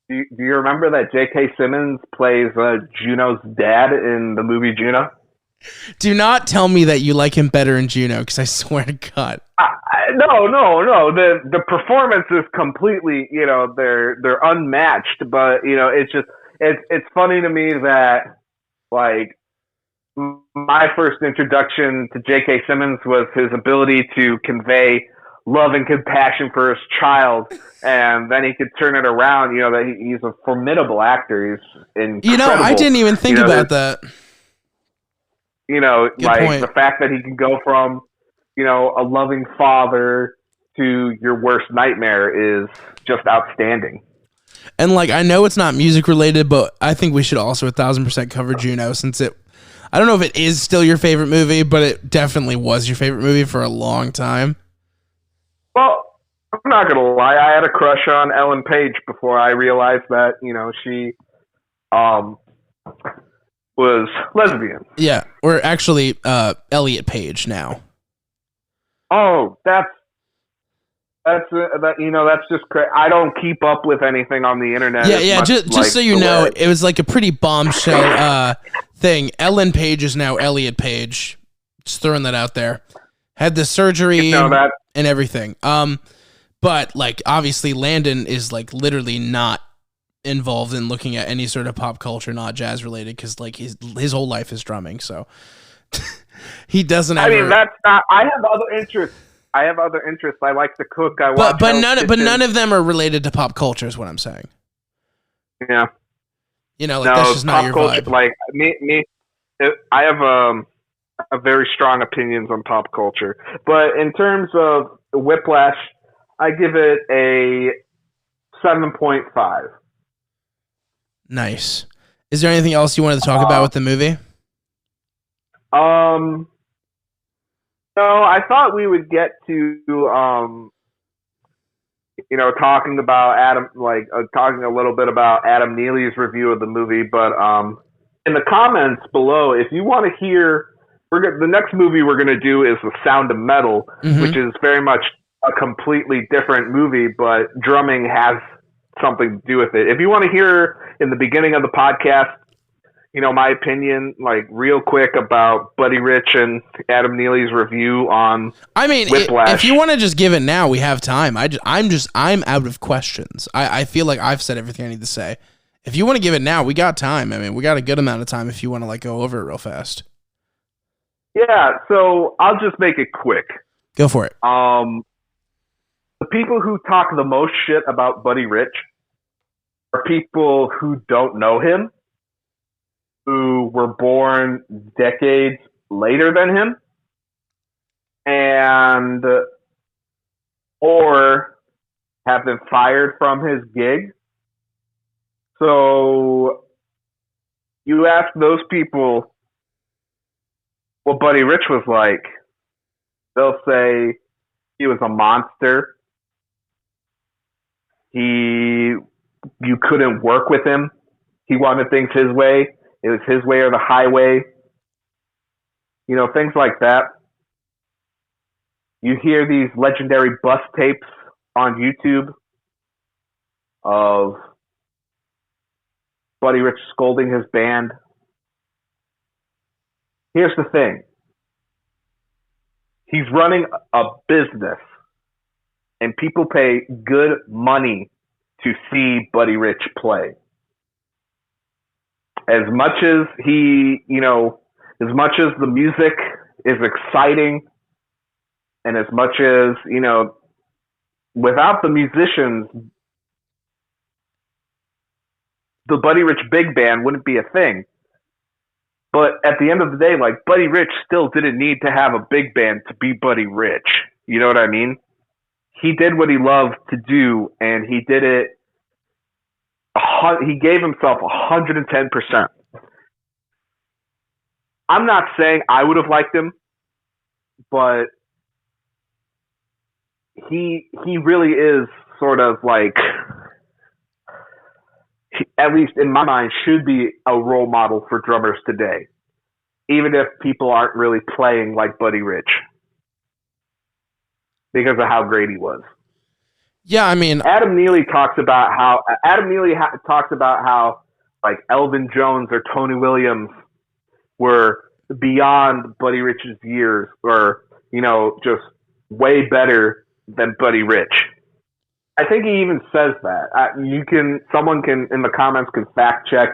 Do you remember that J.K. Simmons plays Juno's dad in the movie Juno? Do not tell me that you like him better in Juno, because I swear to God. No. The performance is completely, they're unmatched. But it's funny to me that like my first introduction to J.K. Simmons was his ability to convey love and compassion for his child, and then he could turn it around. That he's a formidable actor. He's incredible. I didn't even think about that. Good point. The fact that he can go from, a loving father to your worst nightmare is just outstanding. And I know it's not music related, but I think we should also 1,000% cover Juno, since I don't know if it is still your favorite movie, but it definitely was your favorite movie for a long time. Well, I'm not going to lie. I had a crush on Ellen Page before I realized that, she was lesbian. Yeah, or actually Elliot Page now. Oh, that's just crazy. I don't keep up with anything on the internet. Yeah. Just so you know, it was like a pretty bombshell thing. Ellen Page is now Elliot Page. Just throwing that out there. Had the surgery and everything. But obviously Landon is literally not involved in looking at any sort of pop culture, not jazz related, because his whole life is drumming. So he doesn't. I mean, that's not. I have other interests. I like to cook. I watch. But none of them are related to pop culture, is what I'm saying. Yeah. That's just not your culture, vibe. I have a very strong opinions on pop culture, but in terms of Whiplash, I give it a 7.5. Nice. Is there anything else you wanted to talk about with the movie? No, I thought we would get to talking about Adam, talking a little bit about Adam Neely's review of the movie, but in the comments below, if you want to hear, the next movie we're going to do is The Sound of Metal, which is very much a completely different movie, but drumming has something to do with it. If you want to hear in the beginning of the podcast, my opinion, real quick about Buddy Rich and Adam Neely's review on Whiplash. If you want to just give it now, we have time. I'm out of questions. I feel like I've said everything I need to say. If you want to give it now, we got time. I mean, we got a good amount of time if you want to go over it real fast. Yeah, so I'll just make it quick. Go for it. The people who talk the most shit about Buddy Rich are people who don't know him, who were born decades later than him, and or have been fired from his gig. So you ask those people what Buddy Rich was like, they'll say he was a monster. You couldn't work with him. He wanted things his way. It was his way or the highway. Things like that. You hear these legendary bus tapes on YouTube of Buddy Rich scolding his band. here's the thing. He's running a business, and people pay good money to see Buddy Rich play. As much as as much as the music is exciting, and as much as, without the musicians, the Buddy Rich big band wouldn't be a thing. But at the end of the day, like, Buddy Rich still didn't need to have a big band to be Buddy Rich. You know what I mean? He did what he loved to do, and he did it. He gave himself 110%. I'm not saying I would have liked him, but he really is sort of like, at least in my mind, should be a role model for drummers today, even if people aren't really playing like Buddy Rich, because of how great he was. Yeah, I mean, Adam Neely talks about how like Elvin Jones or Tony Williams were beyond Buddy Rich's years, or just way better than Buddy Rich. I think he even says that. Someone can in the comments can fact check,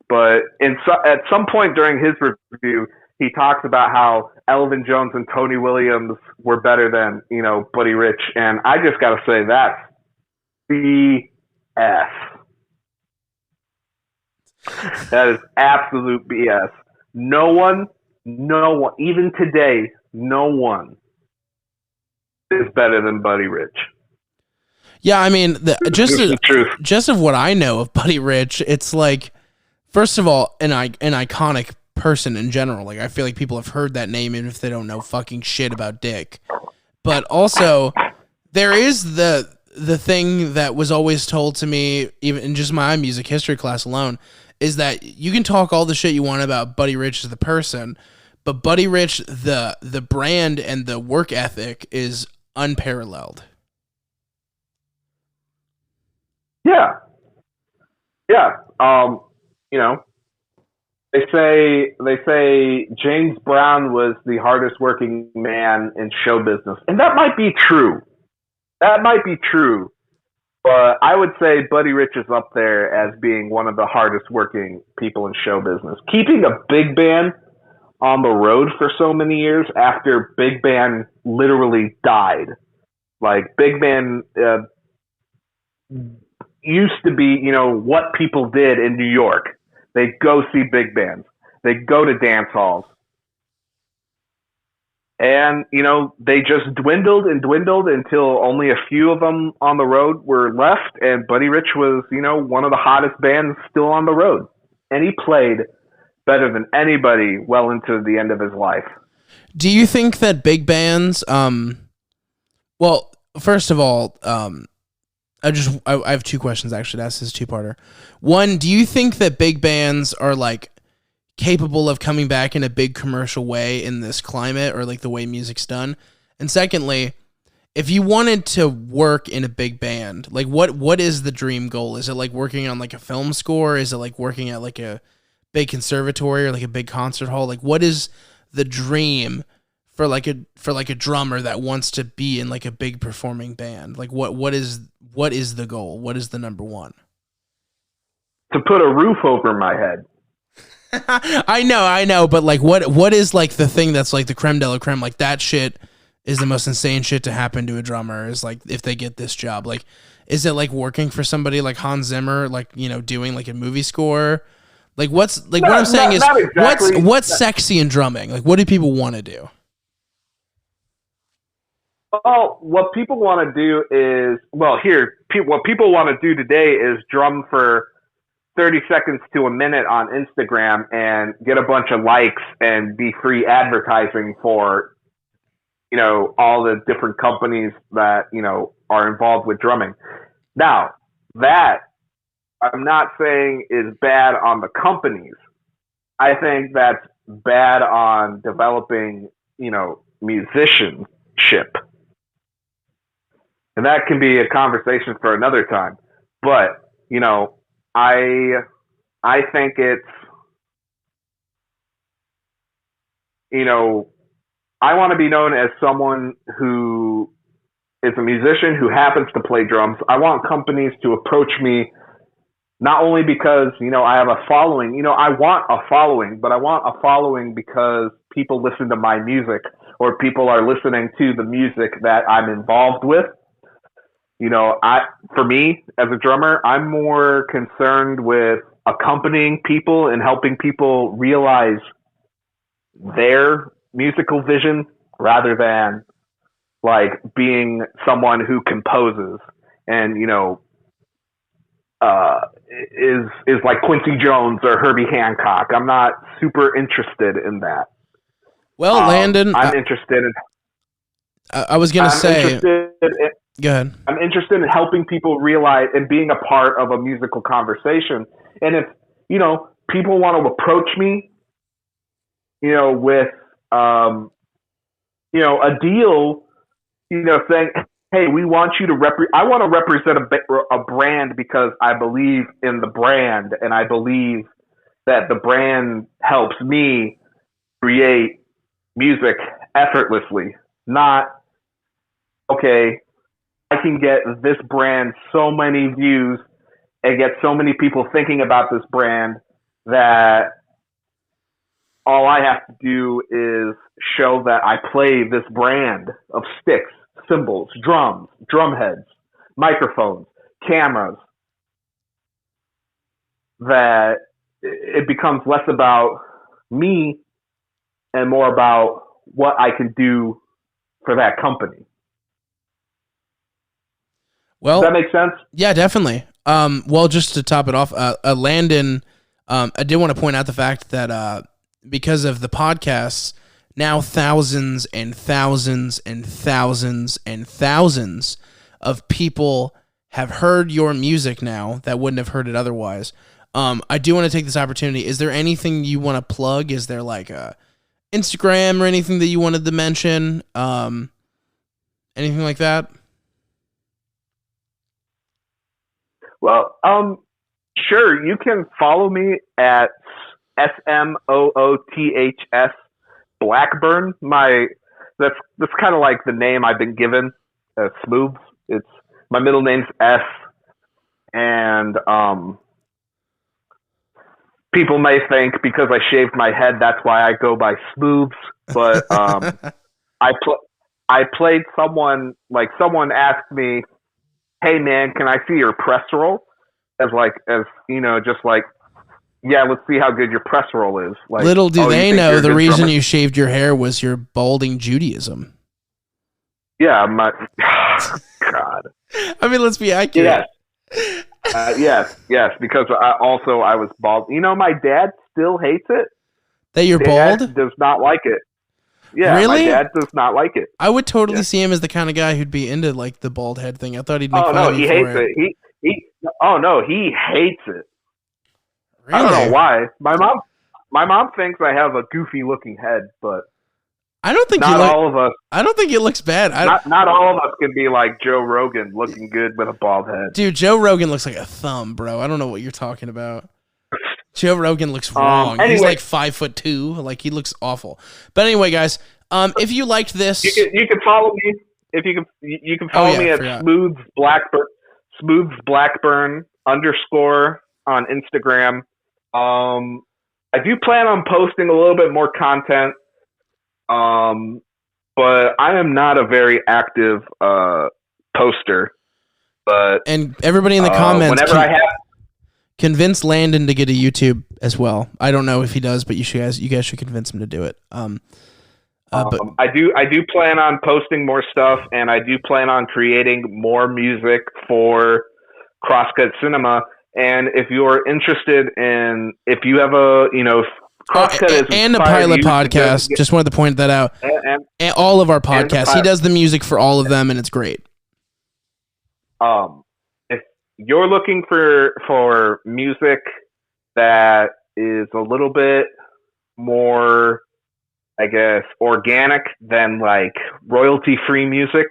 but at some point during his review, he talks about how Elvin Jones and Tony Williams were better than, Buddy Rich. And I just got to say, that's BS. That is absolute BS. No one, even today, no one is better than Buddy Rich. Yeah, I mean, just of what I know of Buddy Rich, it's like, first of all, an iconic person in general. Like, I feel like people have heard that name even if they don't know fucking shit about Dick. But also, there is the thing that was always told to me, even in just my music history class alone, is that you can talk all the shit you want about Buddy Rich as the person, but Buddy Rich, the brand and the work ethic is unparalleled. Yeah. They say James Brown was the hardest working man in show business, and that might be true. But I would say Buddy Rich is up there as being one of the hardest working people in show business. Keeping a big band on the road for so many years after big band literally died. Like, big band used to be, what people did in New York. They go see big bands. They go to dance halls. And, they just dwindled until only a few of them on the road were left. And Buddy Rich was, one of the hottest bands still on the road. And he played better than anybody well into the end of his life. Do you think that big bands, well, first of all, I have two questions actually to ask this two-parter. One, do you think that big bands are like capable of coming back in a big commercial way in this climate, or like the way music's done? And secondly, if you wanted to work in a big band, like what is the dream goal? Is it like working on like a film score? Is it like working at like a big conservatory or like a big concert hall? Like, what is the dream for like a drummer that wants to be in like a big performing band? Like, what is the goal? What is the number one? To put a roof over my head. I know, but like, what is like the thing that's like the creme de la creme? Like, that shit is the most insane shit to happen to a drummer, is like, if they get this job. Like, is it like working for somebody like Hans Zimmer, like, doing like a movie score? Like, what I'm saying is, exactly. what's sexy in drumming? Like, what do people want to do? Well, what people want to do is, what people want to do today is drum for 30 seconds to a minute on Instagram and get a bunch of likes and be free advertising for, all the different companies that, are involved with drumming. Now, that I'm not saying is bad on the companies. I think that's bad on developing, musicianship. And that can be a conversation for another time. But, I think it's I want to be known as someone who is a musician who happens to play drums. I want companies to approach me not only because, I have a following, I want a following, but I want a following because people listen to my music or people are listening to the music that I'm involved with. For me as a drummer, I'm more concerned with accompanying people and helping people realize their musical vision rather than like being someone who composes and, is like Quincy Jones or Herbie Hancock. I'm not super interested in that. Well, Landon, I'm interested in. I was going to say. Go ahead. I'm interested in helping people realize and being a part of a musical conversation. And if people want to approach me, with a deal, saying, hey, we want you to I want to represent a brand because I believe in the brand and I believe that the brand helps me create music effortlessly. Not, okay, I can get this brand so many views and get so many people thinking about this brand that all I have to do is show that I play this brand of sticks, cymbals, drums, drum heads, microphones, cameras, that it becomes less about me and more about what I can do for that company. Well, does that make sense? Yeah, definitely. Well, just to top it off, Landon, I did want to point out the fact that because of the podcasts, now thousands and thousands and thousands and thousands of people have heard your music now that wouldn't have heard it otherwise. I do want to take this opportunity. Is there anything you want to plug? Is there like a Instagram or anything that you wanted to mention? Anything like that? Well, sure. You can follow me at SMOOTHS Blackburn. That's kind of like the name I've been given. Smooths. It's my middle name's S, and people may think because I shaved my head that's why I go by Smooths. But I played someone asked me, hey man, can I see your press roll? Just like, yeah, let's see how good your press roll is. Like, little do they know the reason drummer? You shaved your hair was your balding Judaism. Yeah, God. I mean, let's be accurate. Yes. Yes, because I was bald. My dad still hates it. That you're bald? Does not like it. Yeah, really? My dad does not like it. I would totally see him as the kind of guy who'd be into like the bald head thing. I thought he'd make fun of he hates it. He hates it. Really? I don't know why. My mom thinks I have a goofy looking head, but I don't think all of us. I don't think it looks bad. Not all of us can be like Joe Rogan, looking good with a bald head. Dude, Joe Rogan looks like a thumb, bro. I don't know what you're talking about. Joe Rogan looks wrong. Anyway, he's like 5'2". Like he looks awful. But anyway, guys, if you liked this, you can follow me. If you can follow me at Smooths Blackburn _ on Instagram. I do plan on posting a little bit more content. But I am not a very active poster. And everybody in the comments, convince Landon to get a YouTube as well. I don't know if he does, but you guys should convince him to do it. But I do plan on posting more stuff, and I do plan on creating more music for Crosscut Cinema. And if you're interested in, if you have a, Crosscut and the Pilot podcast, just wanted to point that out. And all of our podcasts. He does the music for all of them, and it's great. If you're looking for music that is a little bit more, I guess, organic than like royalty-free music,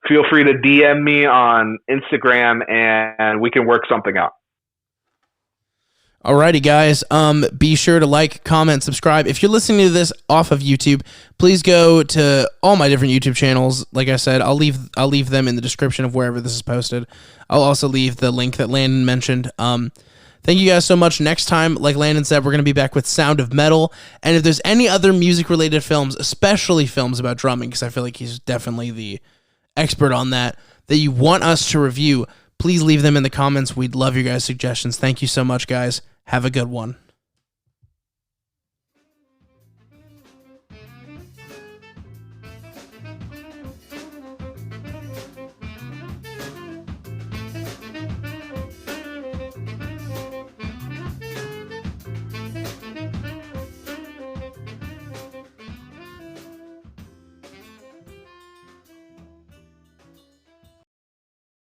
feel free to DM me on Instagram, and we can work something out. Alrighty, guys. Be sure to like, comment, subscribe. If you're listening to this off of YouTube, please go to all my different YouTube channels. Like I said, I'll leave them in the description of wherever this is posted. I'll also leave the link that Landon mentioned. Thank you guys so much. Next time, like Landon said, we're going to be back with Sound of Metal. And if there's any other music-related films, especially films about drumming, because I feel like he's definitely the expert on that you want us to review, please leave them in the comments. We'd love your guys' suggestions. Thank you so much, guys. Have a good one.